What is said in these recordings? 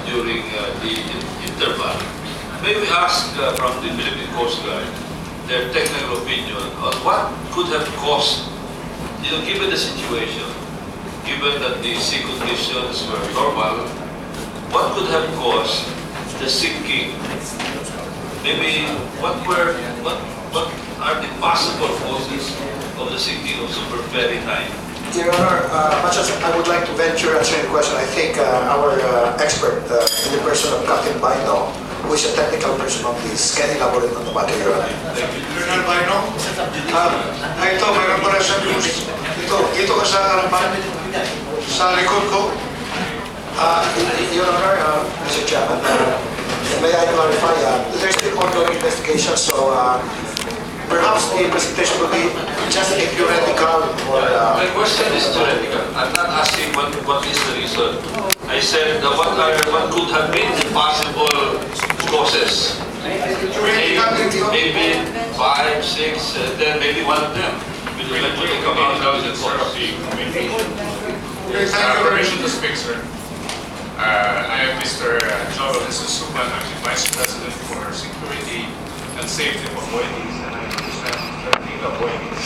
during the interval. May we ask from the Philippine Coast Guard their technical opinion on what could have caused, given the situation, given that the sea conditions were normal, what could have caused the sinking? Maybe what are the possible causes of the sinking of SUPERFERRY 9? Your Honor, much as I would like to venture answering the question, I think our expert in the person of Captain Baino, who is a technical person of this, can elaborate on the matter, Your Honor. General Baino? Ito, mayroon pala sa news. Ito ka sa harapan, sa likod ko. Your Honor, Mr. Chairman, may I clarify, there's still ongoing investigation, so perhaps the presentation will be just a theoretical or... My question is theoretical. I'm not asking what is the reason. I said what could have been the possible causes. Maybe 5, 6, then maybe one of them will eventually come out of the course. Permission to speak, sir. I am Mr. Joel Supan. I'm the Vice President for Security and Safety of Appointees, and I represent 13 appointees.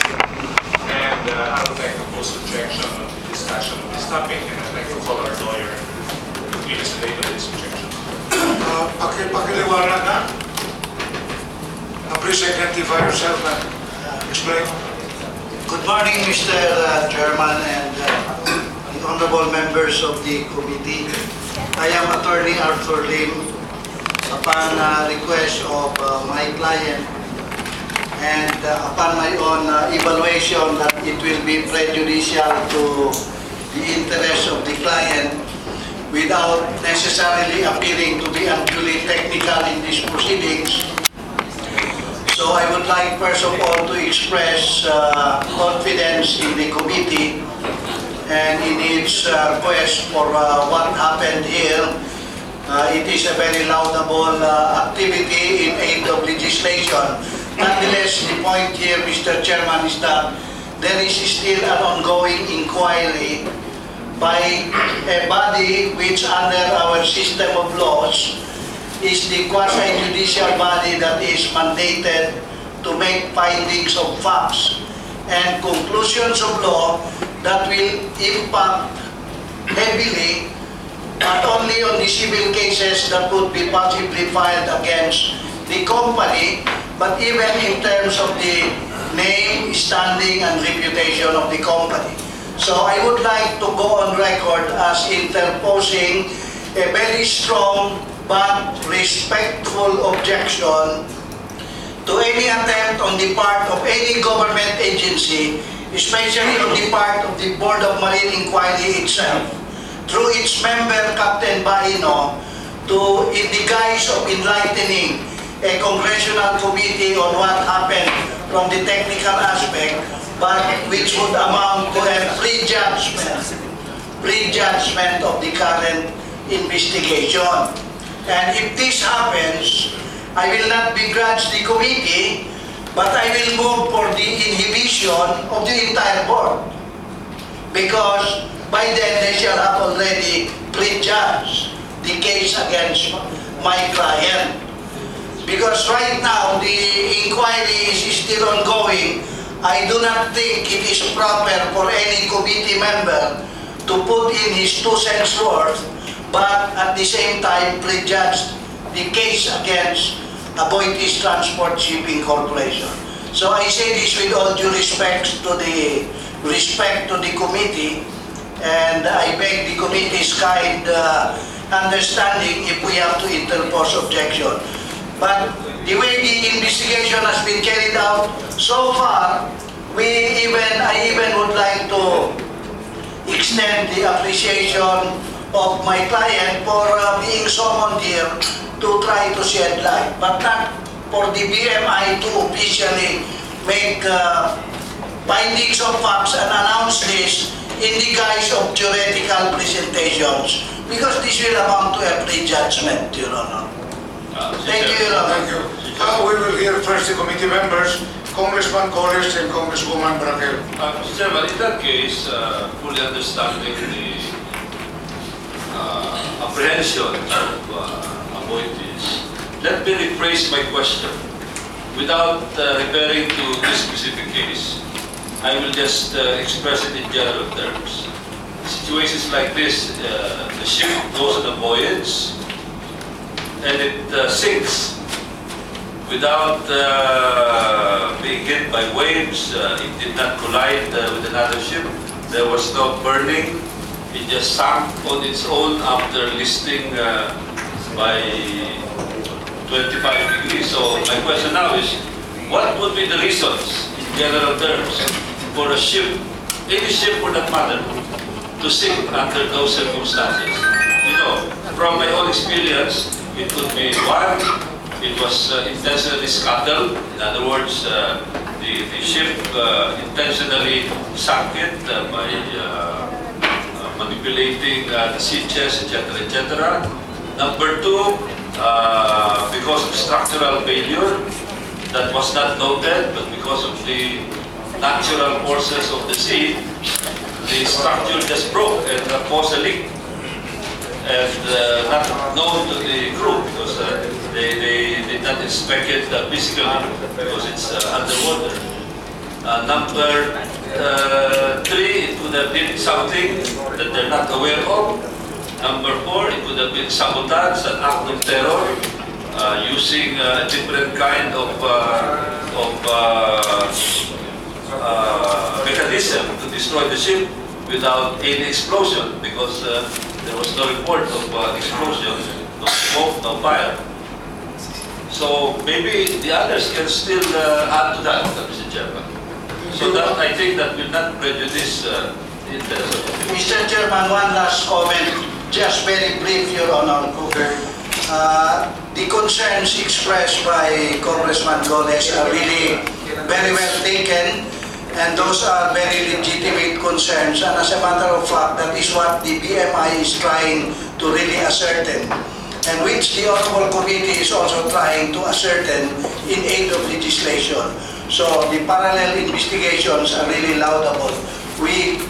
And I would like to pose objection on the discussion of this topic, and I'd like to call our lawyer to please relate to this objection. Pakiliwanag na. Please identify yourself and explain. Good morning, Mr. Chairman and the honorable members of the committee. I am Attorney Arthur Lim. Upon request of my client and upon my own evaluation that it will be prejudicial to the interest of the client without necessarily appearing to be unduly technical in these proceedings. So I would like first of all to express confidence in the committee and in its request for what happened here. It is a very laudable activity in aid of legislation. Nonetheless, the point here, Mr. Chairman, is that there is still an ongoing inquiry by a body which under our system of laws is the quasi-judicial body that is mandated to make findings of facts and conclusions of law that will impact heavily not only on the civil cases that could be possibly filed against the company, but even in terms of the name, standing, and reputation of the company. So I would like to go on record as interposing a very strong but respectful objection to any attempt on the part of any government agency, especially on the part of the Board of Marine Inquiry itself, through its member, Captain Baino, to, in the guise of enlightening a congressional committee on what happened from the technical aspect, but which would amount to a prejudgment of the current investigation. And if this happens, I will not begrudge the committee, but I will move for the inhibition of the entire board. Because by then, they shall have already prejudged the case against my client. Because right now, the inquiry is still ongoing. I do not think it is proper for any committee member to put in his 2 cents worth, but at the same time prejudge the case against Aboitiz Transport Shipping Corporation. So I say this with all due respect to the committee, and I beg the committee's kind understanding if we have to interpose objection. But the way the investigation has been carried out so far, I even would like to extend the appreciation of my client for being summoned here to try to shed light, but not for the BMI to officially make findings of facts and announce this in the guise of theoretical presentations, because this will amount to a prejudgment, Your Honor. Thank you, Your Honor. Thank you. We will hear first the committee members, Congressman Golez and Congresswoman Braquel. Mr. Chairman, in that case, fully understanding the apprehensions of appointees, let me rephrase my question. Without referring to this specific case, I will just express it in general terms. Situations like this, the ship goes on a voyage and it sinks without being hit by waves. It did not collide with another ship. There was no burning. It just sank on its own after listing by 25 degrees. So my question now is, what would be the reasons, in general terms, for a ship, any ship for that matter, to sink under those circumstances? You know, from my own experience, it could be one, it was intentionally scuttled. In other words, the ship intentionally sunk it by manipulating the sieges, etc., etc. Number two, because of structural failure that was not noted, but because of the natural forces of the sea, the structure just broke and caused a leak. And not known to the crew because they did not inspect it physically because it's underwater. Number three, it could have been something that they're not aware of. Number four, it could have been sabotage, an act of terror, using a different kind of mechanism to destroy the ship without any explosion because there was no report of explosion, no smoke, no fire. So maybe the others can still add to that, Mr. Chairman. So that I think that will not prejudice the interest of the people. Mr. Chairman, one last comment, just very brief, Your Honor. The concerns expressed by Congressman Golez are really very well taken, and those are very legitimate concerns. And as a matter of fact, that is what the BMI is trying to really ascertain, and which the Honorable Committee is also trying to ascertain in aid of legislation. So the parallel investigations are really laudable. We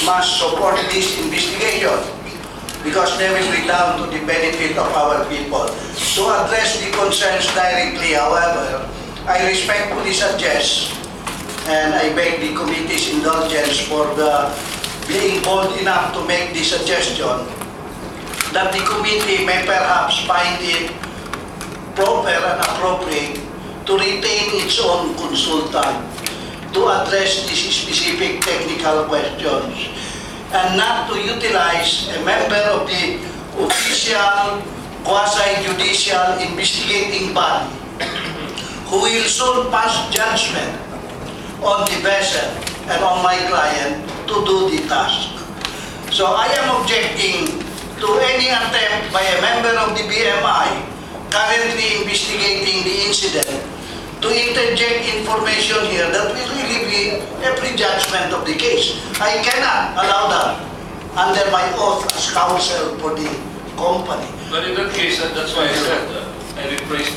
must support this investigation because they will be down to the benefit of our people. To address the concerns directly, however, I respectfully suggest, and I beg the committee's indulgence for being bold enough to make the suggestion that the committee may perhaps find it proper and appropriate to retain its own consultant to address these specific technical questions and not to utilize a member of the official quasi-judicial investigating body who will soon pass judgment on the vessel and on my client to do the task. So I am objecting to any attempt by a member of the BMI currently investigating the incident to interject information here that will really be a prejudgment of the case. I cannot allow that under my oath as counsel for the company. But in that case, that's why I said I rephrased